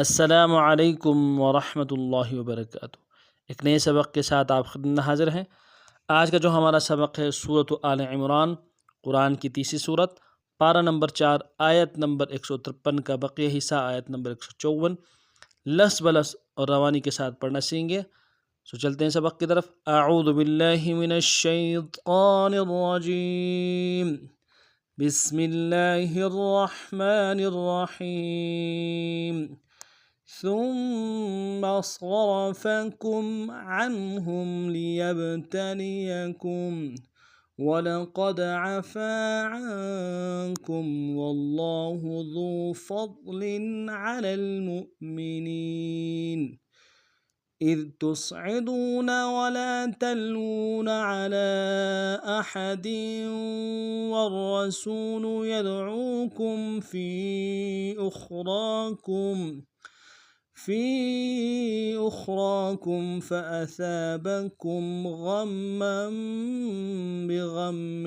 अस्सलामु अलैकुम वरहमतुल्लाहि वबरकातुहू। एक नए सबक के साथ आप खिदमत में हाजिर हैं। आज का जो हमारा सबक है सूरत आल इमरान, कुरान की तीसरी सूरत, पारा नंबर 4, आयत नंबर 153 का बक़िया हिस्सा आयत नंबर 154 लस बलस और रवानी के साथ पढ़ना सीखेंगे। सो चलते हैं सबक की तरफ। अऊज़ु बिल्लाहि मिनश शैतानिर रजीम, बिस्मिल्लाहिर रहमानिर रहीम। ثم صرفكم عنهم ليبتليكم ولقد عفا عنكم والله ذو فضل على المؤمنين إذ تصعدون ولا تلوون على أحد والرسول يدعوكم في أخراكم فأثابكم غما بغم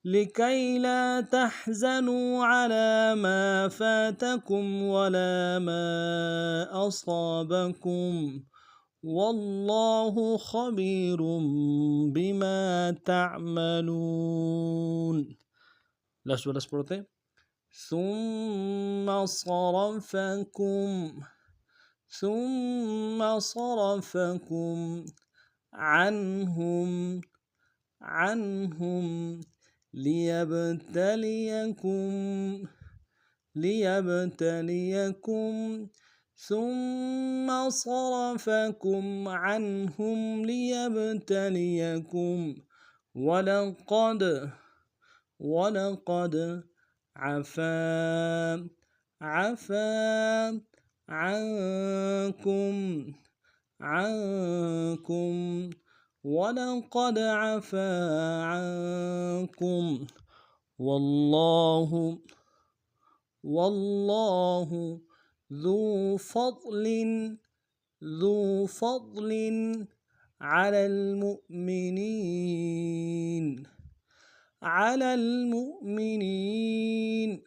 لكي لا تحزنوا على ما فاتكم ولا ما أصابكم والله خبير بما تعملون. لفظ ولفظ पढ़ते हैं। ثم صرفكم عنهم ليبتليكم ثم صرفكم عنهم ليبتليكم ولقد عفا عنكم ولقد عفا عنكم والله ذو فضل على المؤمنين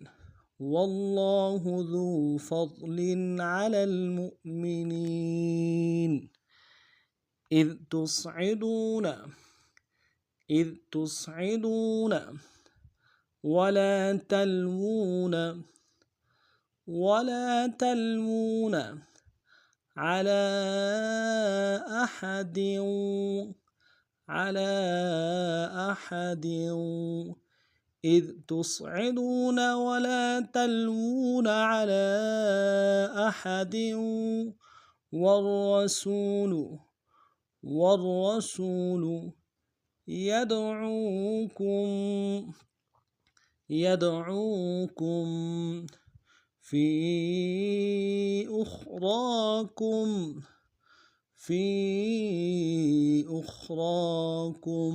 والله ذو فضل على المؤمنين إذ تصعدون ولا تلوون على أحد إذ تصعدون ولا تلوون على أحد والرسول يدعوكم في أخراكم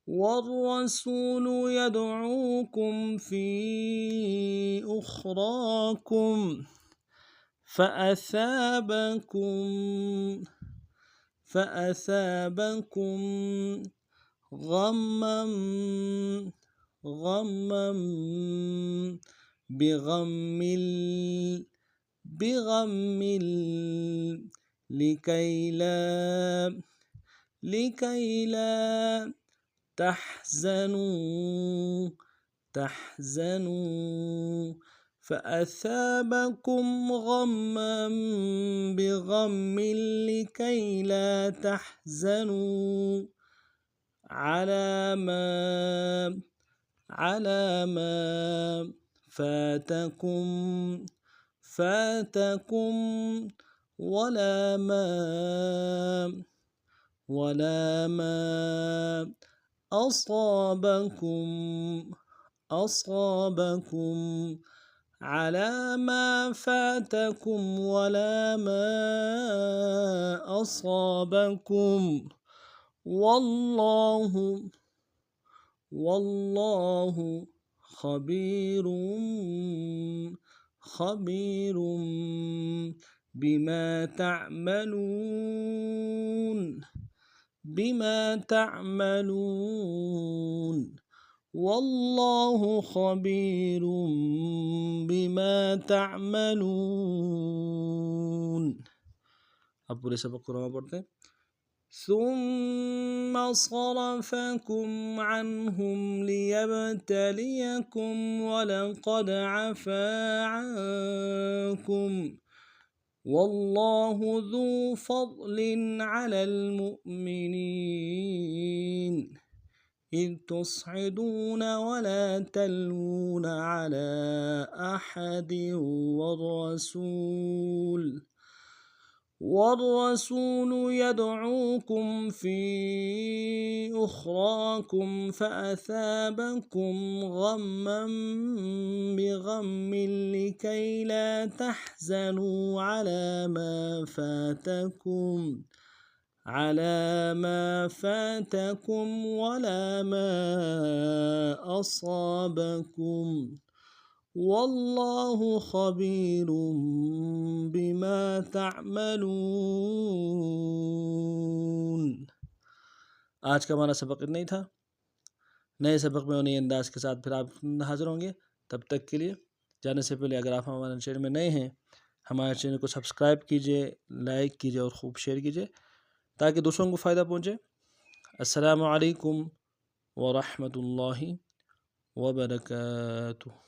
والرسول يدعوكم في أخراكم فأثابكم غما بغم لكي لا تحزنوا فأثابكم غما بغم لكي لا تحزنوا على ما فاتكم ولا ما أصابكم على ما فاتكم ولا ما أصابكم والله خبير بما تعملون वल्लाहु खबीरुम बिमा तामलून। अब पूरे सबक को पढ़ते हैं। ثم صرفكم عنهم ليبتليكم ولقد عفا عنكم والله ذو فضل على المؤمنين إذ تصعدون ولا تلوون على أحد والرسول يدعوكم في أخراكم فأثابكم غما بغم لكي لا تحزنوا على ما فاتكم ولا ما أصابكم والله खबीर बिमा तामलून। आज का हमारा सबक इतना ही था। नए सबक में और नए अंदाज के साथ फिर आप हाजिर होंगे। तब तक के लिए जाने से पहले अगर आप हमारे चैनल में नए हैं, हमारे चैनल को सब्सक्राइब कीजिए, लाइक कीजिए और खूब शेयर कीजिए ताकि दूसरों को फ़ायदा पहुँचे। अस्सलामु अलैकुम व रहमतुल्लाहि व बरकातुहू।